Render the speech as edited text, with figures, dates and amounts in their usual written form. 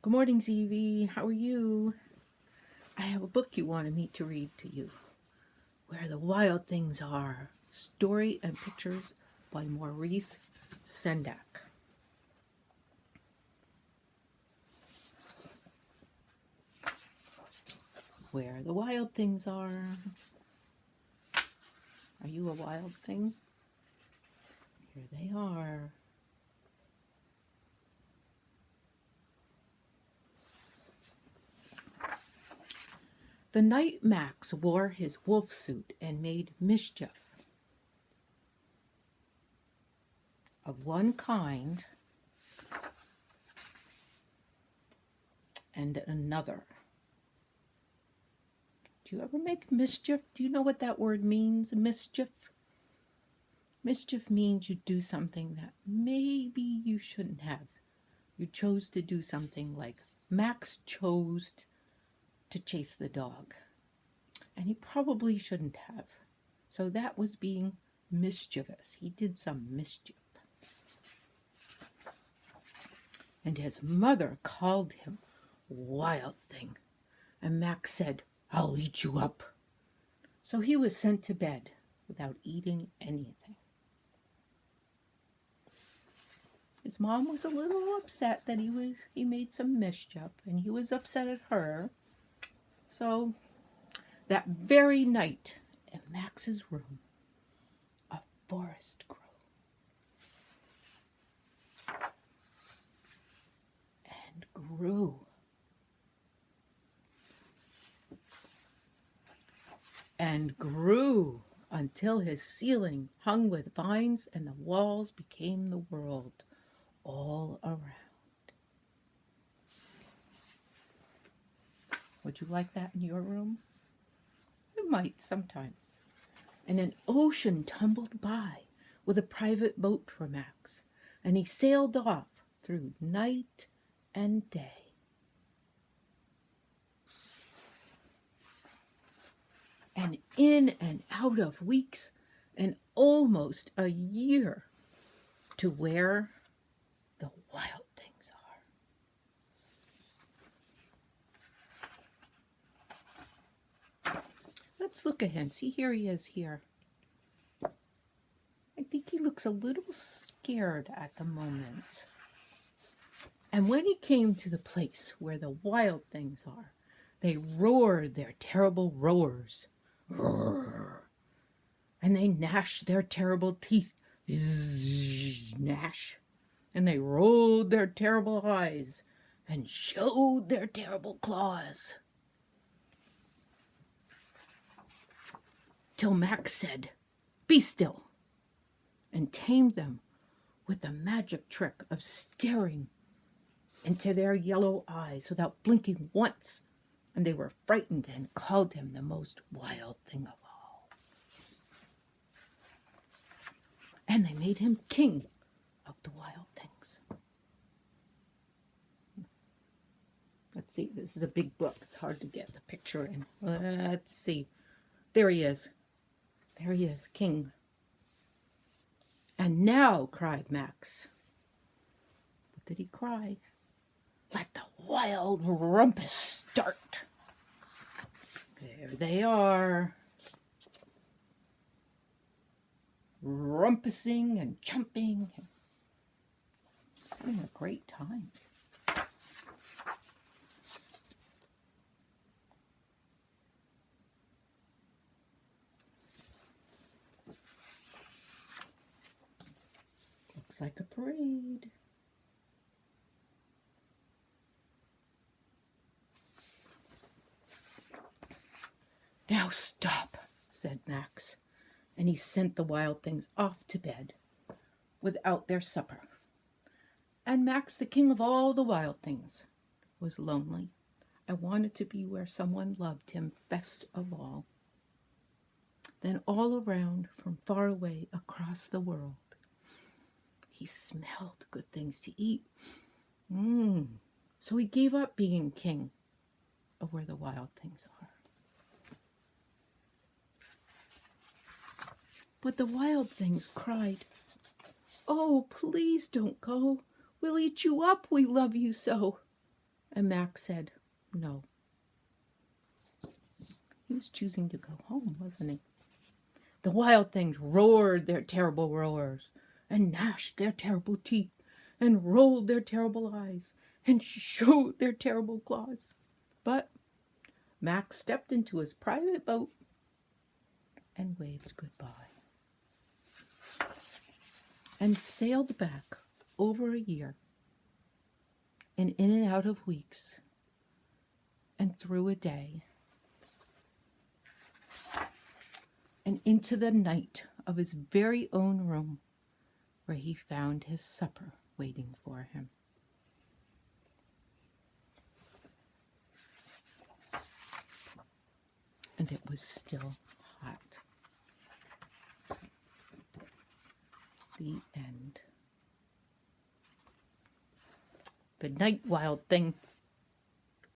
Good morning, ZV. How are you? I have a book you wanted me to read to you. Where the Wild Things Are. Story and Pictures by Maurice Sendak. Where the Wild Things Are. Are you a wild thing? Here they are. The night Max wore his wolf suit and made mischief of one kind and another. Do you ever make mischief? Do you know what that word means, mischief? Mischief means you do something that maybe you shouldn't have. You chose to do something like Max chose to chase the dog. And he probably shouldn't have. So that was being mischievous. He did some mischief. And his mother called him Wild Thing. And Max said, "I'll eat you up." So he was sent to bed without eating anything. His mom was a little upset that he made some mischief, and he was upset at her. So that very night in Max's room, a forest grew. And grew. And grew until his ceiling hung with vines and the walls became the world all around. Would you like that in your room? You might sometimes. And an ocean tumbled by with a private boat for Max, and he sailed off through night and day. And in and out of weeks and almost a year to where the wild things are. Let's look at him. See, here he is here. I think he looks a little scared at the moment. And when he came to the place where the wild things are, they roared their terrible roars. Roar. And they gnashed their terrible teeth. Zzz, gnash. And they rolled their terrible eyes and showed their terrible claws. Till Max said, "Be still," and tamed them with the magic trick of staring into their yellow eyes without blinking once, and they were frightened and called him the most wild thing of all. And they made him king of the wild things. Let's see, this is a big book. It's hard to get the picture in. Let's see. There he is. There he is, king. "And now," cried Max. What did he cry? "Let the wild rumpus start." There they are. Rumpusing and jumping. Having a great time. Looks like a parade. "Now stop," said Max, and he sent the wild things off to bed without their supper. And Max, the king of all the wild things, was lonely and wanted to be where someone loved him best of all. Then all around, from far away across the world, he smelled good things to eat. So he gave up being king of where the wild things are. But the wild things cried, "Oh, please don't go. We'll eat you up. We love you so." And Max said, no. He was choosing to go home, wasn't he? The wild things roared their terrible roars, and gnashed their terrible teeth, and rolled their terrible eyes, and showed their terrible claws. But Max stepped into his private boat and waved goodbye, and sailed back over a year, and in and out of weeks, and through a day, and into the night of his very own room, where he found his supper waiting for him. And it was still hot. The end. Good night, wild thing.